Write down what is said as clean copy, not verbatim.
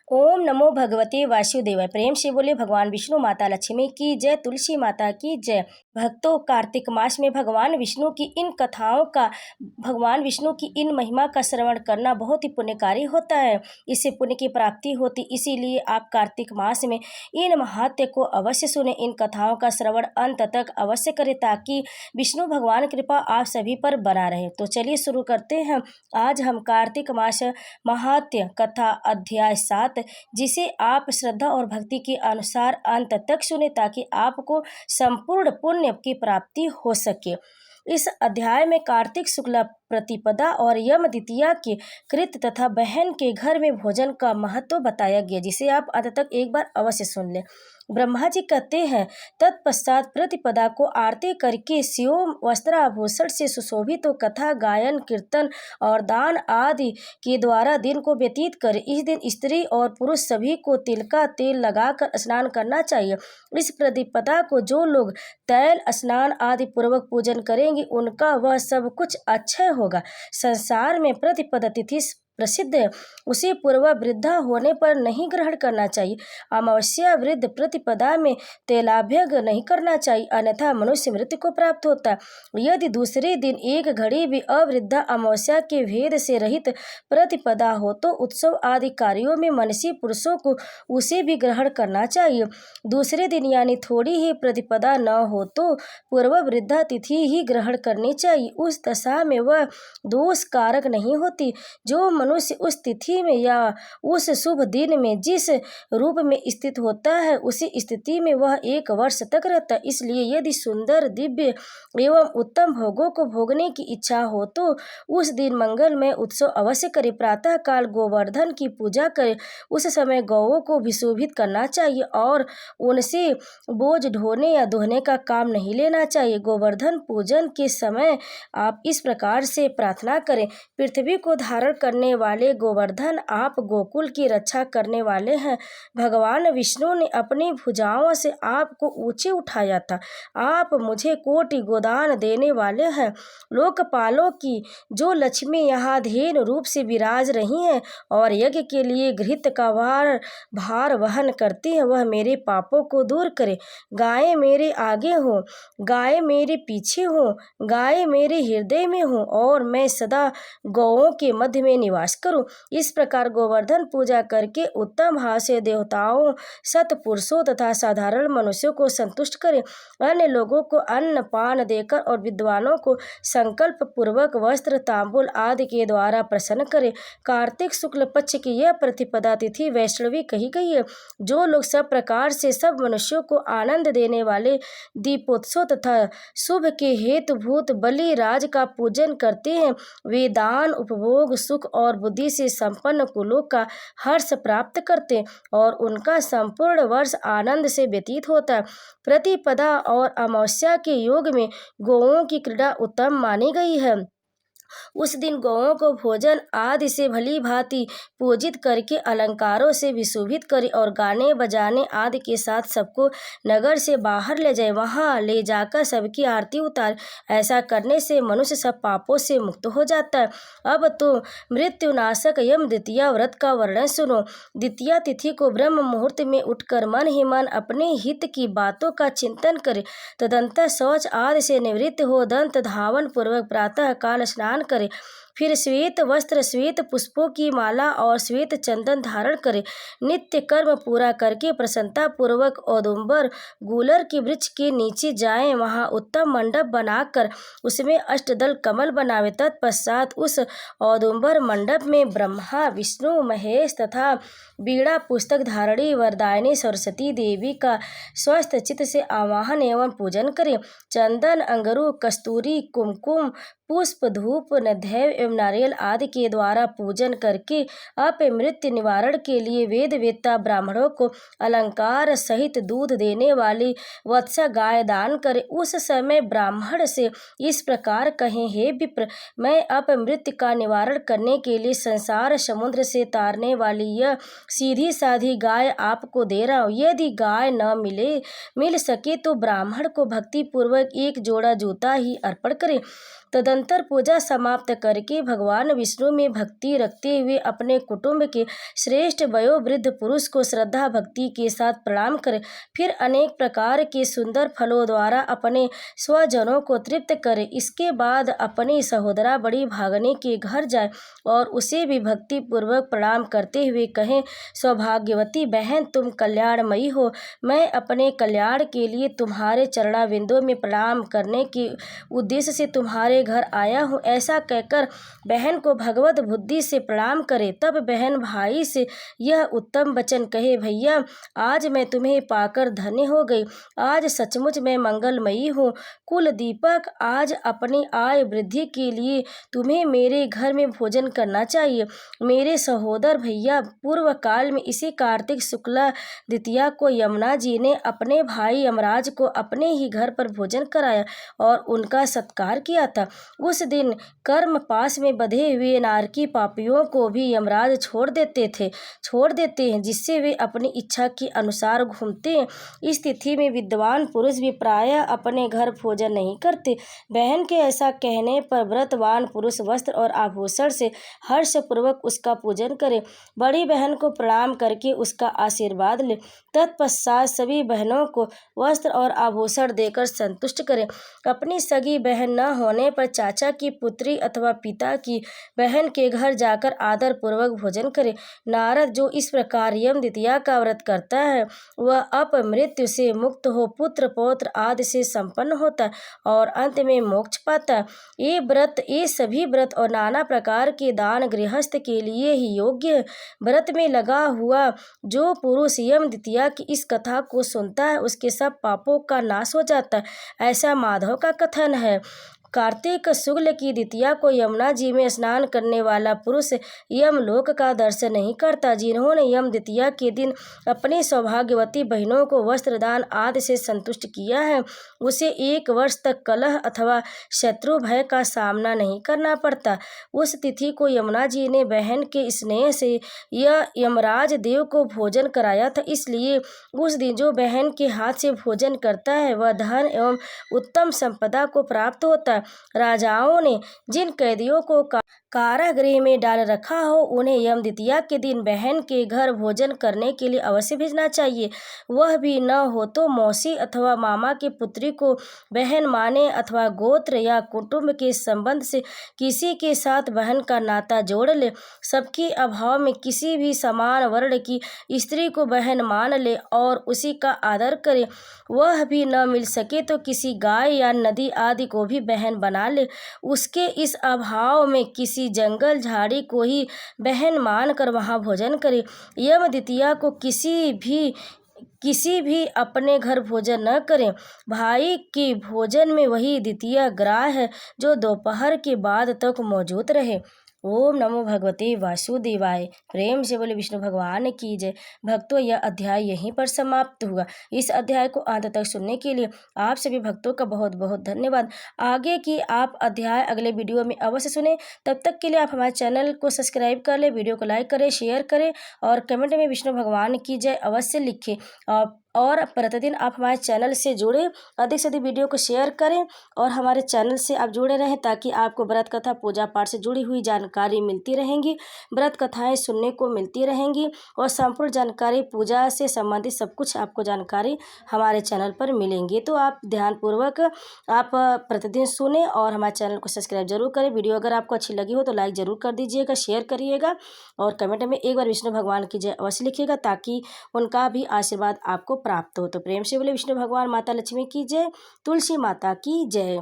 ओम नमो भगवते वासुदेवाय। प्रेम से बोले भगवान विष्णु माता लक्ष्मी की जय, तुलसी माता की जय। भक्तों, कार्तिक मास में भगवान विष्णु की इन कथाओं का, भगवान विष्णु की इन महिमा का श्रवण करना बहुत ही पुण्यकारी होता है। इससे पुण्य की प्राप्ति होती, इसीलिए आप कार्तिक मास में इन महात्म्य को अवश्य सुने। इन कथाओं का श्रवण अंत तक अवश्य करें ताकि विष्णु भगवान कृपा आप सभी पर बना रहे। तो चलिए शुरू करते हैं। आज हम कार्तिक मास महात्म्य कथा अध्याय 7, जिसे आप श्रद्धा और भक्ति के अनुसार अंत तक सुने ताकि आपको संपूर्ण पुण्य की प्राप्ति हो सके। इस अध्याय में कार्तिक शुक्ला प्रतिपदा और यम द्वितीया के कृत तथा बहन के घर में भोजन का महत्व बताया गया, जिसे आप अंत तक एक बार अवश्य सुन लें। ब्रह्मा जी कहते हैं, तत्पश्चात प्रतिपदा को आरती करके शिव वस्त्राभूषण से सुशोभित तो कथा गायन कीर्तन और दान आदि के द्वारा दिन को व्यतीत करें। इस दिन स्त्री और पुरुष सभी को तिल का तेल लगाकर स्नान करना चाहिए। इस प्रतिपदा को जो लोग तैल स्नान आदि पूर्वक पूजन करेंगे उनका वह सब कुछ अक्षय होगा। संसार में प्रतिपदा तिथि प्रसिद्ध है, उसे पूर्व वृद्धा होने पर नहीं ग्रहण करना चाहिए। अमावस्या वृद्ध प्रतिपदा में तेलाभ्यग नहीं करना चाहिए, अन्यथा मनुष्य मृत्यु को प्राप्त होता है। यदि दूसरे दिन एक घड़ी भी अवृद्धा अमावस्या के भेद से रहित प्रतिपदा हो तो उत्सव आदि कार्यों में मनसी पुरुषों को उसे भी ग्रहण करना चाहिए। दूसरे दिन यानी थोड़ी ही प्रतिपदा न हो तो पूर्व वृद्धा तिथि ही ग्रहण करनी चाहिए। उस दशा में वह दोष कारक नहीं होती। जो मनुष्य उस तिथि में या उस शुभ दिन में जिस रूप में स्थित होता है, उसी स्थिति में वह 1 वर्ष तक रहता है। इसलिए यदि सुंदर दिव्य एवं उत्तम भोगों को भोगने की इच्छा हो तो उस दिन मंगलमय उत्सव अवश्य करें। प्रातः काल गोवर्धन की पूजा करें। उस समय गौओं को भी शोभित करना चाहिए और उनसे बोझ ढोने या दोहने का काम नहीं लेना चाहिए। गोवर्धन पूजन के समय आप इस प्रकार से प्रार्थना करें, पृथ्वी को धारण करने वाले गोवर्धन, आप गोकुल की रक्षा करने वाले हैं। भगवान विष्णु ने अपनी भुजाओं से आपको ऊंचे उठाया था। आप मुझे कोटि गोदान देने वाले हैं। लोकपालों की जो लक्ष्मी यहाँ धेनु रूप से विराज रही हैं और यज्ञ के लिए घृत का भार वहन करती है, वह मेरे पापों को दूर करे। गायें मेरे आगे हो, गाय मेरे पीछे हो, गाय मेरे हृदय में हो और मैं सदा गौओं के मध्य में निवास करूं। इस प्रकार गोवर्धन पूजा करके उत्तम भाव से देवताओं, सत्पुरुषों तथा साधारण मनुष्यों को संतुष्ट करें। अन्य लोगों को अन्न पान देकर और विद्वानों को संकल्प पूर्वक वस्त्र तांबूल आदि के द्वारा प्रसन्न करें। कार्तिक शुक्ल पक्ष की यह प्रतिपदा तिथि वैष्णवी कही गई है। जो लोग सब प्रकार से सब मनुष्यों को आनंद देने वाले दीपोत्सव तथा शुभ के हेतुभूत बलि राज का पूजन करते हैं, वे दान उपभोग सुख और बुद्धि से संपन्न कुलों का हर्ष प्राप्त करते और उनका संपूर्ण वर्ष आनंद से व्यतीत होता है। प्रतिपदा और अमावस्या के योग में गौओं की क्रीड़ा उत्तम मानी गई है। उस दिन गौओं को भोजन आदि से भली भांति पूजित करके अलंकारों से विशोभित करे और गाने बजाने आदि के साथ सबको नगर से बाहर ले जाए, वहां ले जाकर सबकी आरती उतारे। ऐसा करने से मनुष्य सब पापों से मुक्त हो जाता है। अब तो मृत्युनाशक यम द्वितीया व्रत का वर्णन सुनो। द्वितीया तिथि को ब्रह्म मुहूर्त में उठकर मन ही मन अपने हित की बातों का चिंतन करे, तदंतर शौच आदि से निवृत्त हो दंत धावन पूर्वक प्रातः काल स्नान करे। फिर श्वेत वस्त्र, श्वेत पुष्पों की माला और श्वेत चंदन धारण करे। नित्य कर्म पूरा करके प्रसन्नता पूर्वक औदुंबर गूलर के वृक्ष के नीचे जाएं। वहां उत्तम मंडप बनाकर उसमें अष्टदल कमल बनावे। तत्पश्चात उस औदुंबर मंडप में ब्रह्मा विष्णु महेश तथा बीड़ा पुस्तक धारणी वरदायिनी सरस्वती देवी का स्वस्थ चित्त से आवाहन एवं पूजन करें। चंदन, अंगरू, कस्तूरी, कुमकुम, पुष्प, धूप, नैवेद्य एवं नारियल आदि के द्वारा पूजन करके अपमृत्यु निवारण के लिए वेद वेत्ता ब्राह्मणों को अलंकार सहित दूध देने वाली वत्सा गाय दान करे। उस समय ब्राह्मण से इस प्रकार कहें, हे विप्र, मैं अपमृत्यु का निवारण करने के लिए संसार समुद्र से तारने वाली यह सीधी साधी गाय आपको दे रहा हूँ। यदि गाय न मिल सके तो ब्राह्मण को भक्ति पूर्वक 1 जोड़ा जूता ही अर्पण करें। तदंतर पूजा समाप्त करके भगवान विष्णु में भक्ति रखते हुए अपने कुटुंब के श्रेष्ठ वयोवृद्ध पुरुष को श्रद्धा भक्ति के साथ प्रणाम करें। फिर अनेक प्रकार के सुंदर फलों द्वारा अपने स्वजनों को तृप्त करें। इसके बाद अपनी सहोदरा बड़ी भागने के घर जाए और उसे भी भक्ति पूर्वक प्रणाम करते हुए कहें, सौभाग्यवती बहन, तुम कल्याणमयी हो। मैं अपने कल्याण के लिए तुम्हारे चरणाविंदों में प्रणाम करने के उद्देश्य से तुम्हारे घर आया हूँ। ऐसा कहकर बहन को भगवत बुद्धि से प्रणाम करे। तब बहन भाई से यह उत्तम वचन कहे, भैया, आज मैं तुम्हें पाकर धन्य हो गई। आज सचमुच मैं मंगलमयी हूँ। कुल दीपक, आज अपनी आय वृद्धि के लिए तुम्हें मेरे घर में भोजन करना चाहिए। मेरे सहोदर भैया, पूर्व काल में इसी कार्तिक शुक्ला द्वितीया को यमुना जी ने अपने भाई यमराज को अपने ही घर पर भोजन कराया और उनका सत्कार किया था। उस दिन कर्म पास में बंधे हुए नारकी पापियों को भी यमराज छोड़ देते हैं, जिससे वे अपनी इच्छा के अनुसार घूमते हैं। इस तिथि में विद्वान पुरुष भी प्रायः अपने घर भोजन नहीं करते। बहन के ऐसा कहने पर व्रतवान पुरुष वस्त्र और आभूषण से हर्षपूर्वक उसका पूजन करे। बड़ी बहन को प्रणाम करके उसका आशीर्वाद ले। तत्पश्चात सभी बहनों को वस्त्र और आभूषण देकर संतुष्ट करें। अपनी सगी बहन न होने पर चाचा की पुत्री अथवा पिता की बहन के घर जाकर आदर पूर्वक भोजन करे। नारद जो इस प्रकार यम द्वितीया का व्रत करता है वह अपमृत्यु से मुक्त हो पुत्र पौत्र आदि से संपन्न होता है और अंत में मोक्ष पाता है। ये सभी व्रत और नाना प्रकार के दान गृहस्थ के लिए ही योग्य है। व्रत में लगा हुआ जो पुरुष यम द्वितीया की इस कथा को सुनता है उसके सब पापों का नाश हो जाता है। ऐसा माधव का कथन है। कार्तिक शुक्ल की द्वितीया को यमुना जी में स्नान करने वाला पुरुष यमलोक का दर्शन नहीं करता। जिन्होंने यम द्वितीया के दिन अपनी सौभाग्यवती बहनों को वस्त्र दान आदि से संतुष्ट किया है उसे 1 वर्ष तक कलह अथवा शत्रु भय का सामना नहीं करना पड़ता। उस तिथि को यमुना जी ने बहन के स्नेह से यह यमराज देव को भोजन कराया था। इसलिए उस दिन जो बहन के हाथ से भोजन करता है वह धन एवं उत्तम संपदा को प्राप्त होता है। राजाओं ने जिन कैदियों को कारागृह में डाल रखा हो उन्हें यम द्वितीया के दिन बहन के घर भोजन करने के लिए अवश्य भेजना चाहिए। वह भी न हो तो मौसी अथवा मामा की पुत्री को बहन माने अथवा गोत्र या कुटुंब के संबंध से किसी के साथ बहन का नाता जोड़ ले। सबके अभाव में किसी भी समान वर्ण की स्त्री को बहन मान ले और उसी का आदर करे। वह भी न मिल सके तो किसी गाय या नदी आदि को भी बहन बना ले। उसके इस अभाव में किसी जंगल झाड़ी को ही बहन मानकर वहाँ भोजन करे। यम द्वितीया को किसी भी अपने घर भोजन न करें। भाई के भोजन में वही द्वितीय ग्राह है जो दोपहर के बाद तक मौजूद रहे। ओम नमो भगवते वासुदेवाय। प्रेम से बोले विष्णु भगवान की जय। भक्तों, यह अध्याय यहीं पर समाप्त हुआ। इस अध्याय को अंत तक सुनने के लिए आप सभी भक्तों का बहुत बहुत धन्यवाद। आगे की आप अध्याय अगले वीडियो में अवश्य सुने। तब तक के लिए आप हमारे चैनल को सब्सक्राइब कर ले, वीडियो को लाइक करें, शेयर करें और कमेंट में विष्णु भगवान की जय अवश्य लिखें। और प्रतिदिन आप हमारे चैनल से जुड़े, अधिक से अधिक वीडियो को शेयर करें और हमारे चैनल से आप जुड़े रहें ताकि आपको व्रत कथा पूजा पाठ से जुड़ी हुई जानकारी मिलती रहेंगी, व्रत कथाएं सुनने को मिलती रहेंगी और संपूर्ण जानकारी पूजा से संबंधित सब कुछ आपको जानकारी हमारे चैनल पर मिलेंगी। तो आप ध्यानपूर्वक आप प्रतिदिन सुने और हमारे चैनल को सब्सक्राइब जरूर करें। वीडियो अगर आपको अच्छी लगी हो तो लाइक ज़रूर कर दीजिएगा, शेयर करिएगा और कमेंट में एक बार विष्णु भगवान की जय अवश्य लिखिएगा ताकि उनका भी आशीर्वाद आपको प्राप्त हो। तो प्रेम से बोले विष्णु भगवान माता लक्ष्मी की जय, तुलसी माता की जय।